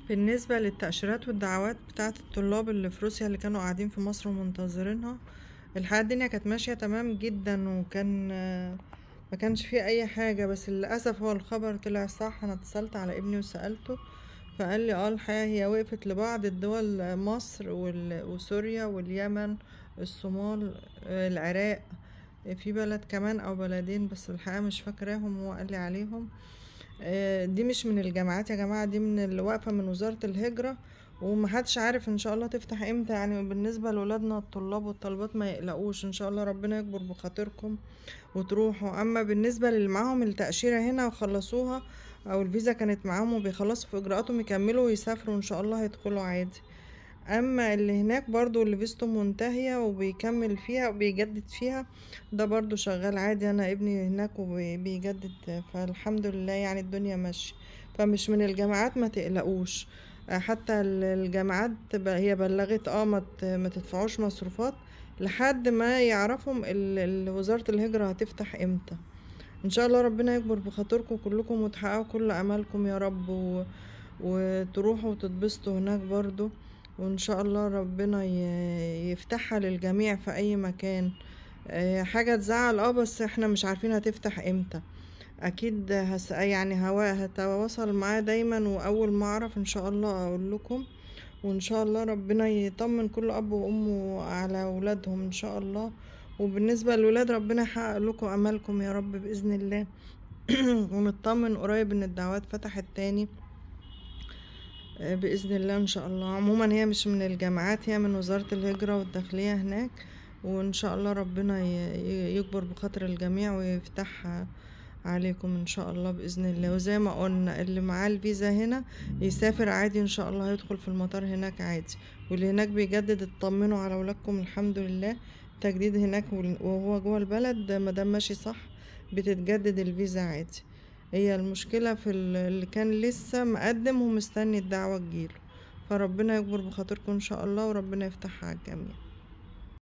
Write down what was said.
بالنسبة للتأشيرات والدعوات بتاعة الطلاب اللي في روسيا اللي كانوا قاعدين في مصر ومنتظرينها، الحقيقة الدنيا كانت ماشية تمام جدا، وكان ما كانش فيه اي حاجة. بس للأسف هو الخبر طلع صح. انا اتصلت على ابني وسألته، فقال لي الحقيقة هي وقفت لبعض الدول، مصر وسوريا واليمن، الصومال، العراق، في بلد كمان او بلدين بس الحقيقة مش فاكراهم. هو قال لي عليهم. دي مش من الجامعات يا جماعة، دي من الوقفة من وزارة الهجرة، ومحدش عارف ان شاء الله تفتح امتى. يعني بالنسبة لولادنا الطلاب والطالبات ما يقلقوش، ان شاء الله ربنا يكبر بخاطركم وتروحوا. اما بالنسبة اللي معاهم التأشيرة هنا وخلصوها، او الفيزا كانت معاهم وبيخلصوا في اجراءاتهم يكملوا ويسافروا ان شاء الله هيدخلوا عادي. اما اللي هناك برضو اللي فيزته منتهية وبيكمل فيها وبيجدد فيها، ده برضو شغال عادي. انا ابني هناك وبيجدد، فالحمد لله يعني الدنيا ماشية. فمش من الجامعات، ما تقلقوش. حتى الجامعات هي بلغت ما تدفعوش مصروفات لحد ما يعرفهم وزارة الهجرة هتفتح امتى. ان شاء الله ربنا يكبر بخاطركم كلكم وتحققوا كل امالكم يا رب، وتروحوا وتتبسطوا هناك برضو. وان شاء الله ربنا يفتحها للجميع في اي مكان. حاجة تزعل بس احنا مش عارفين هتفتح امتى. اكيد يعني هتواصل معاه دايما، واول ما اعرف ان شاء الله اقول لكم. وان شاء الله ربنا يطمن كل اب وام على اولادهم ان شاء الله. وبالنسبة للولاد ربنا يحقق لكم امالكم يا رب باذن الله. ونطمن قريب ان الدعوات فتحت تاني بإذن الله إن شاء الله. عموما هي مش من الجامعات، هي من وزارة الهجرة والداخلية هناك. وإن شاء الله ربنا يكبر بخاطر الجميع ويفتحها عليكم إن شاء الله بإذن الله. وزي ما قلنا اللي معاه الفيزا هنا يسافر عادي إن شاء الله، هيدخل في المطار هناك عادي. واللي هناك بيجدد اطمنوا على ولادكم الحمد لله. تجديد هناك وهو جوه البلد مادام ماشي صح بتتجدد الفيزا عادي. هي المشكلة في اللي كان لسه مقدم ومستني الدعوة تجيله. فربنا يكبر بخاطركم ان شاء الله وربنا يفتحها على الجميع.